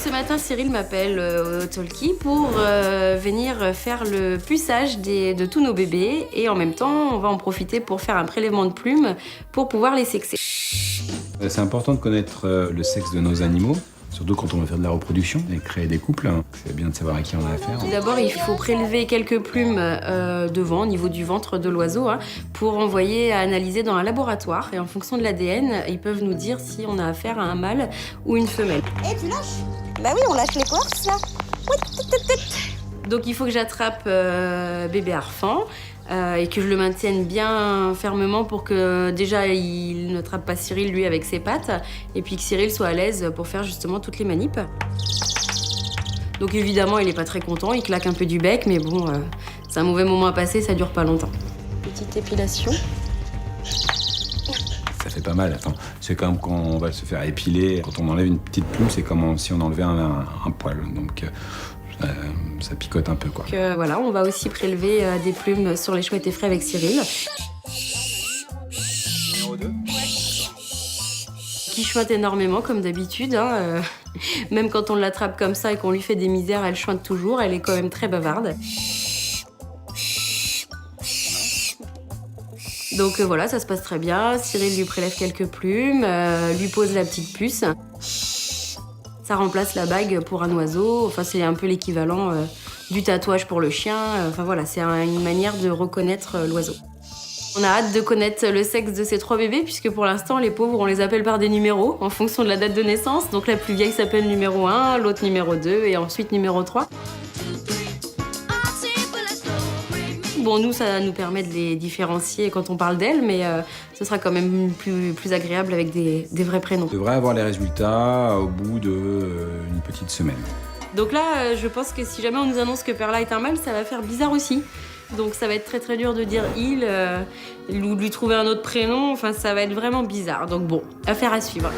Ce matin, Cyril m'appelle au Talkie pour venir faire le puçage de tous nos bébés et en même temps, on va en profiter pour faire un prélèvement de plumes pour pouvoir les sexer. C'est important de connaître le sexe de nos animaux, surtout quand on veut faire de la reproduction et créer des couples. C'est bien de savoir à qui on a affaire. D'abord, il faut prélever quelques plumes devant, au niveau du ventre de l'oiseau, pour envoyer à analyser dans un laboratoire. Et en fonction de l'ADN, ils peuvent nous dire si on a affaire à un mâle ou une femelle. Et tu lâches? Bah oui, on lâche les quartz là. Donc il faut que j'attrape bébé Arfan et que je le maintienne bien fermement pour que déjà il ne trappe pas Cyril lui avec ses pattes et puis que Cyril soit à l'aise pour faire justement toutes les manips. Donc évidemment il est pas très content, il claque un peu du bec mais bon c'est un mauvais moment à passer, ça dure pas longtemps. Petite épilation. Ça fait pas mal. Attends, c'est comme quand on va se faire épiler. Quand on enlève une petite plume, c'est comme si on enlevait un poil. Donc ça picote un peu, quoi. Donc voilà, on va aussi prélever des plumes sur les chouettes effraies avec Cyril. Numéro 2. Qui chointe énormément comme d'habitude. Même quand on l'attrape comme ça et qu'on lui fait des misères, elle chointe toujours. Elle est quand même très bavarde. Donc voilà, ça se passe très bien. Cyril lui prélève quelques plumes, lui pose la petite puce. Ça remplace la bague pour un oiseau. Enfin, c'est un peu l'équivalent du tatouage pour le chien. Enfin voilà, c'est une manière de reconnaître l'oiseau. On a hâte de connaître le sexe de ces 3 bébés puisque pour l'instant, les pauvres, on les appelle par des numéros en fonction de la date de naissance. Donc la plus vieille s'appelle numéro 1, l'autre numéro 2 et ensuite numéro 3. Bon, nous, ça nous permet de les différencier quand on parle d'elles, mais ce sera quand même plus agréable avec des vrais prénoms. On devrait avoir les résultats au bout d'une petite semaine. Donc là, je pense que si jamais on nous annonce que Perla est un mâle, ça va faire bizarre aussi. Donc ça va être très très dur de dire il, ou lui trouver un autre prénom, enfin ça va être vraiment bizarre. Donc bon, affaire à suivre.